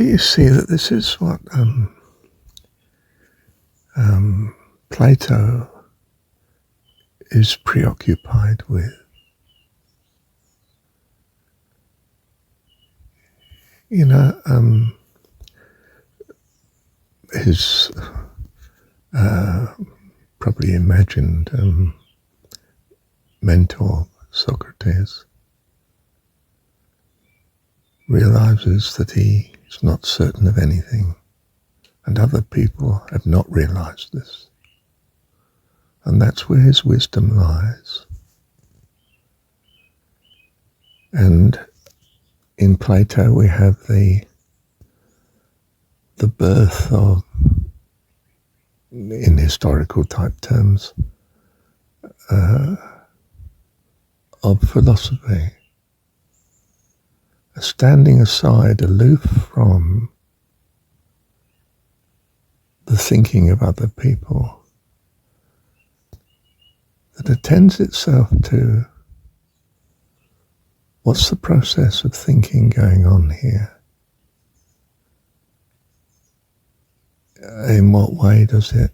do you see that this is what Plato is preoccupied with? You know, his probably imagined mentor, Socrates, realizes that he is not certain of anything, and other people have not realized this. And that's where his wisdom lies. And in Plato we have the birth of, in historical type terms, of philosophy, standing aside, aloof from the thinking of other people, that attends itself to what's the process of thinking going on here? In what way does it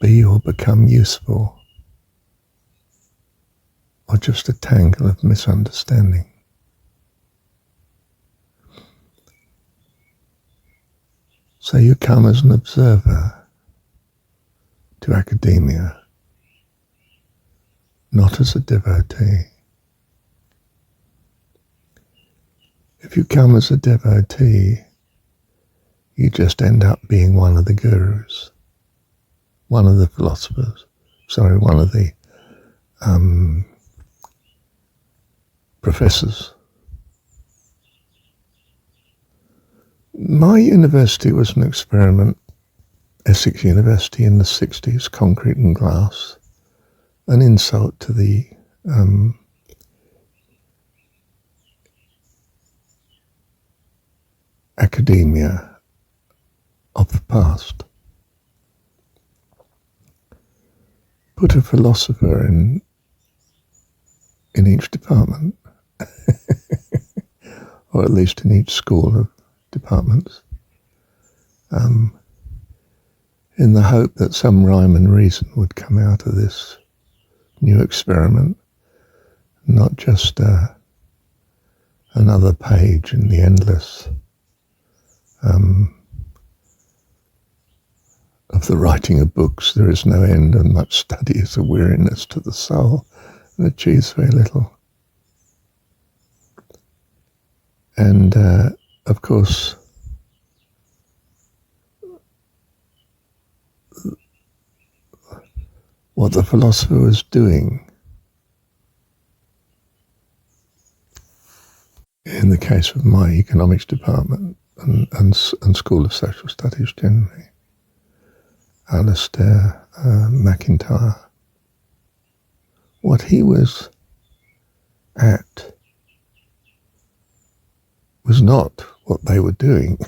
be or become useful, or just a tangle of misunderstanding? So you come as an observer to academia, not as a devotee. If you come as a devotee, you just end up being one of the gurus, one of the philosophers, one of the professors. My university was an experiment, Essex University in the 60s, concrete and glass, an insult to the academia of the past. Put a philosopher in each department, or at least in each school of departments, in the hope that some rhyme and reason would come out of this new experiment, not just another page in the endless of the writing of books. There is no end, and much study is a weariness to the soul, and achieves very little. And of course, what the philosopher was doing, in the case of my economics department and School of Social Studies generally, Alistair McIntyre, what he was at was not what they were doing.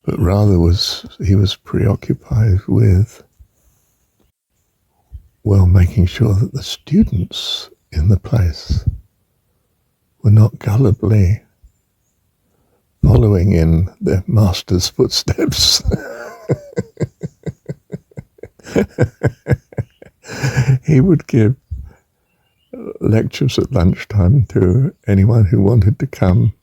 But rather he was preoccupied with, making sure that the students in the place were not gullibly following in their master's footsteps. He would give lectures at lunchtime to anyone who wanted to come.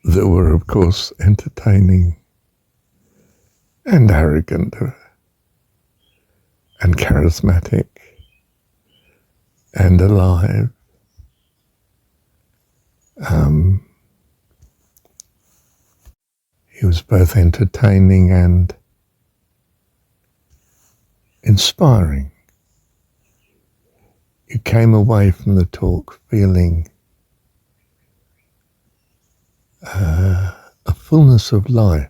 That were, of course, entertaining and arrogant and charismatic and alive. He was both entertaining and inspiring. You came away from the talk feeling a fullness of life,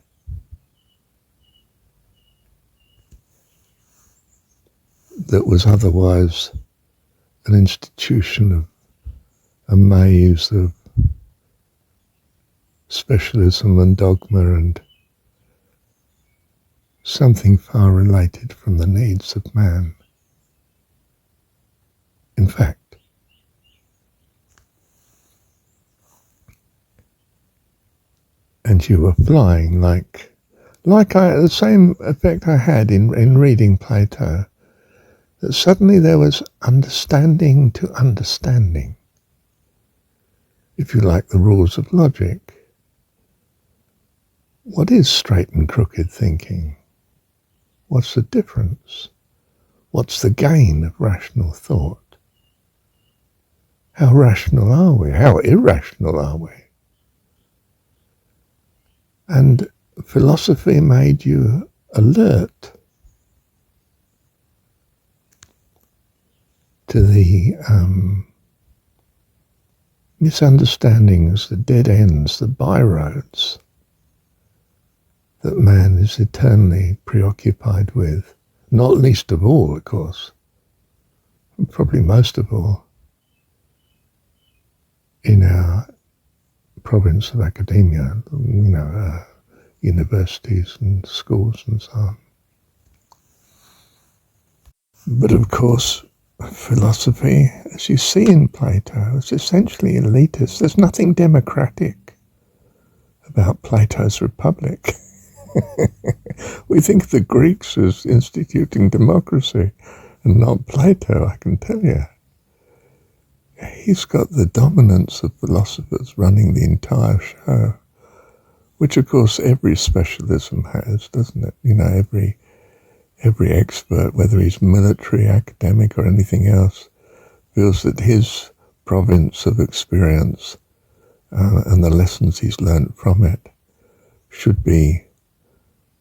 that was otherwise an institution of a maze of specialism and dogma and something far related from the needs of man. In fact, and you were flying like the same effect I had in reading Plato, that suddenly there was understanding to understanding, if you like, the rules of logic. What is straight and crooked thinking? What's the difference? What's the gain of rational thought? How rational are we? How irrational are we? And philosophy made you alert to the misunderstandings, the dead ends, the byroads that man is eternally preoccupied with, not least of all, of course, and probably most of all, in our province of academia, universities and schools and so on. But of course, philosophy, as you see in Plato, is essentially elitist. There's nothing democratic about Plato's Republic. We think of the Greeks as instituting democracy, and not Plato, I can tell you. He's got the dominance of philosophers running the entire show, which of course every specialism has, doesn't it? Every expert, whether he's military, academic or anything else, feels that his province of experience and the lessons he's learned from it should be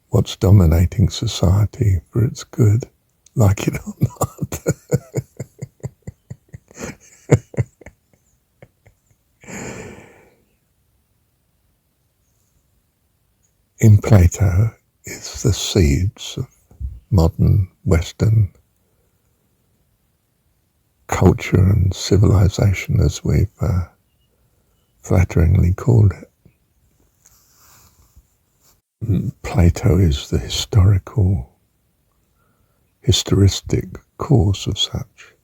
what's dominating society for its good, like it or not. In Plato is the seeds of modern Western culture and civilization, as we've flatteringly called it. Plato is the historistic cause of such.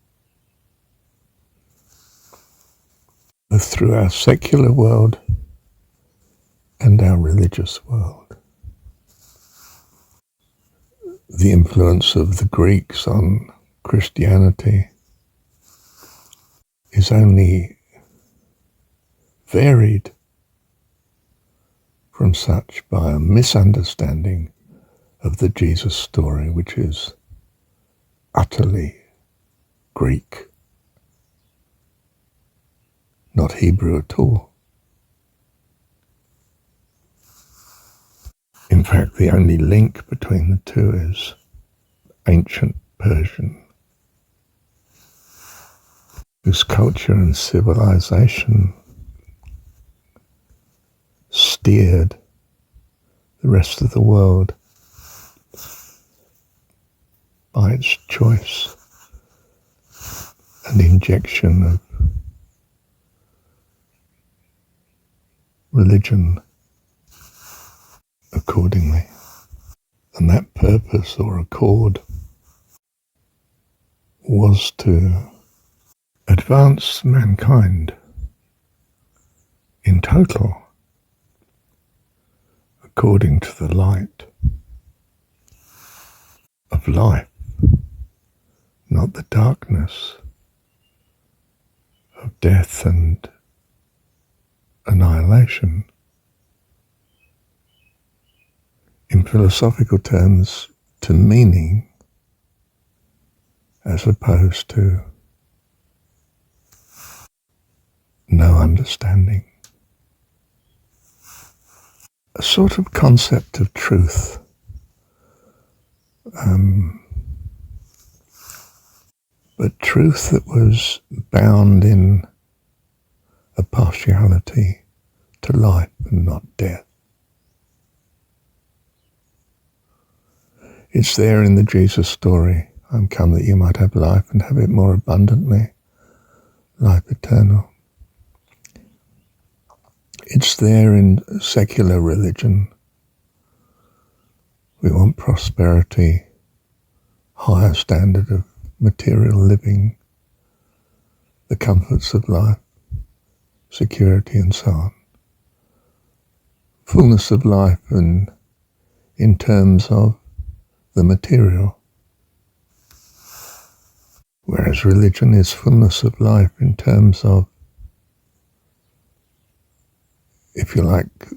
Both through our secular world and our religious world. The influence of the Greeks on Christianity is only varied from such by a misunderstanding of the Jesus story, which is utterly Greek, not Hebrew at all. In fact, the only link between the two is ancient Persian, whose culture and civilization steered the rest of the world by its choice and injection of religion accordingly. And that purpose or accord was to advance mankind in total according to the light of life, not the darkness of death and annihilation. In philosophical terms, to meaning as opposed to no understanding. A sort of concept of truth, but truth that was bound in a partiality to life and not death. It's there in the Jesus story. I'm come that you might have life and have it more abundantly, life eternal. It's there in secular religion, We want prosperity, higher standard of material living, the comforts of life, security and so on. Fullness of life and in terms of the material. Whereas religion is fullness of life in terms of, if you like,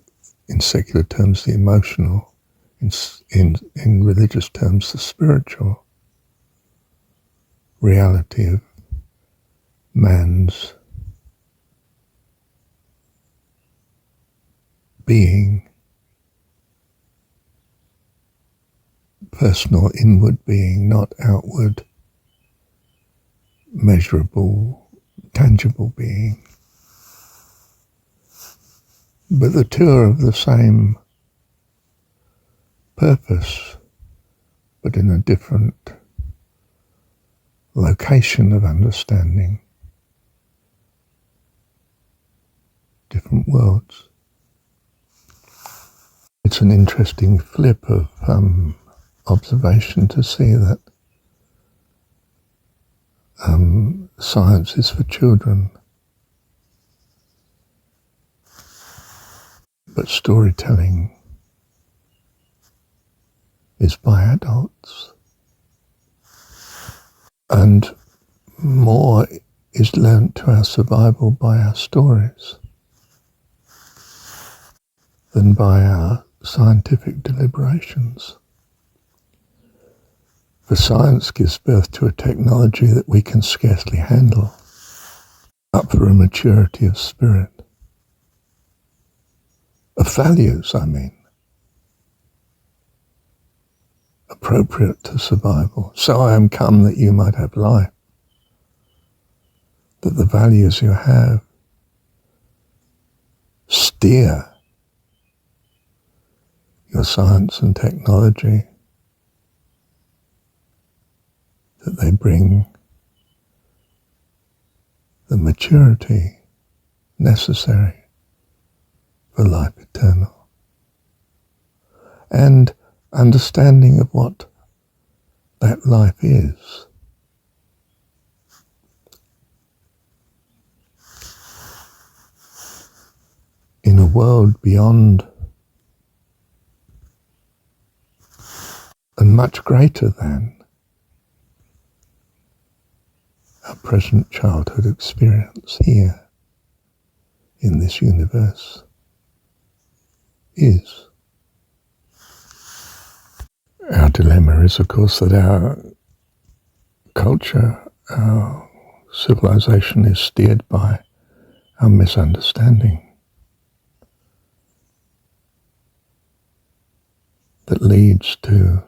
in secular terms, the emotional, in religious terms, the spiritual reality of man's being, personal inward being, not outward, measurable, tangible being. But the two are of the same purpose, but in a different location of understanding, different worlds. It's an interesting flip of observation to see that science is for children, but storytelling is by adults. And more is learnt to our survival by our stories than by our scientific deliberations. For science gives birth to a technology that we can scarcely handle, up for a maturity of spirit, of values, I mean, appropriate to survival. So I am come that you might have life, that the values you have steer your science and technology, that they bring the maturity necessary for life eternal, and understanding of what that life is. In a world beyond and much greater than our present childhood experience here in this universe is. Our dilemma is, of course, that our culture, our civilization is steered by our misunderstanding that leads to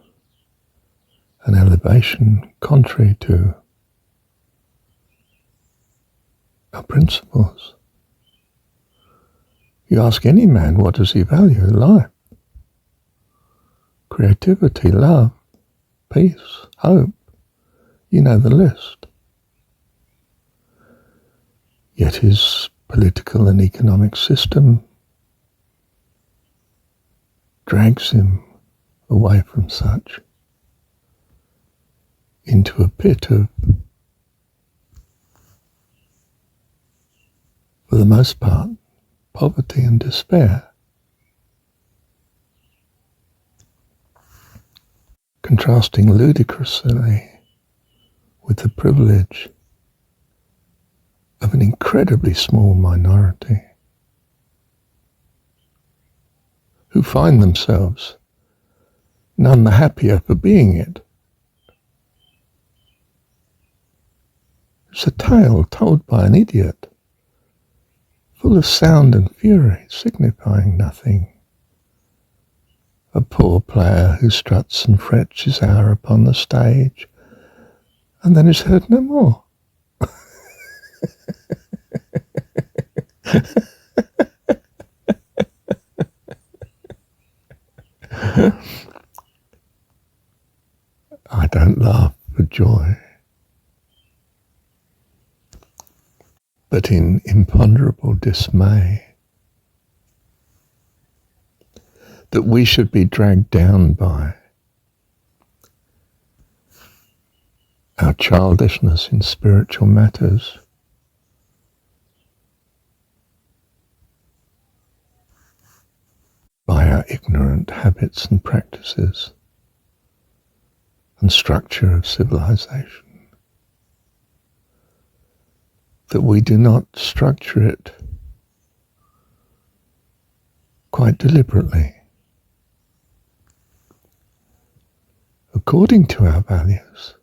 an elevation contrary to our principles. You ask any man, what does he value? Life, creativity, love, peace, hope. You know the list. Yet his political and economic system drags him away from such into a pit of, for the most part, poverty and despair, contrasting ludicrously with the privilege of an incredibly small minority who find themselves none the happier for being it. It's a tale told by an idiot, full of sound and fury, signifying nothing. A poor player who struts and frets his hour upon the stage, and then is heard no more. I don't laugh for joy, but in imponderable dismay that we should be dragged down by our childishness in spiritual matters, by our ignorant habits and practices and structure of civilization, that we do not structure it quite deliberately according to our values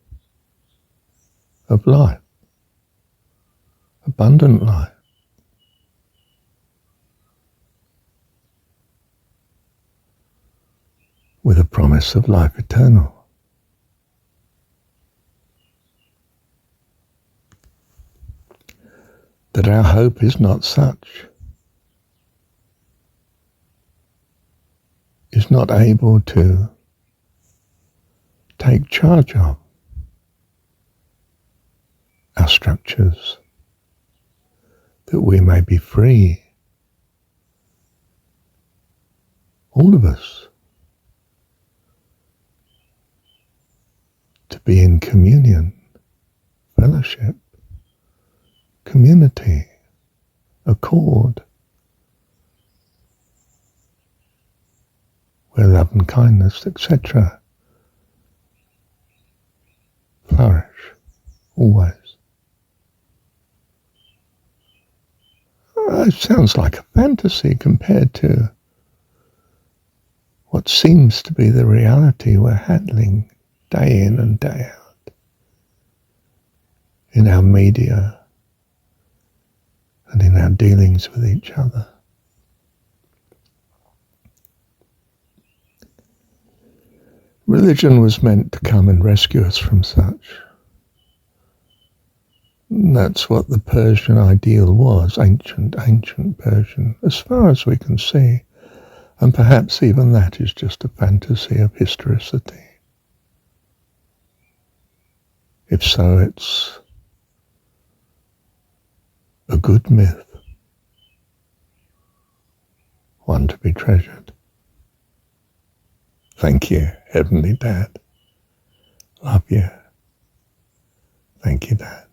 of life, abundant life, with a promise of life eternal. That our hope is not such, is not able to take charge of our structures, that we may be free, all of us, to be in communion, fellowship, community, accord, where love and kindness, etc., flourish always. It sounds like a fantasy compared to what seems to be the reality we're handling day in and day out in our media and in our dealings with each other. Religion was meant to come and rescue us from such. That's what the Persian ideal was, ancient Persian, as far as we can see. And perhaps even that is just a fantasy of historicity. If so, it's a good myth, one to be treasured. Thank you, Heavenly Dad. Love you. Thank you, Dad.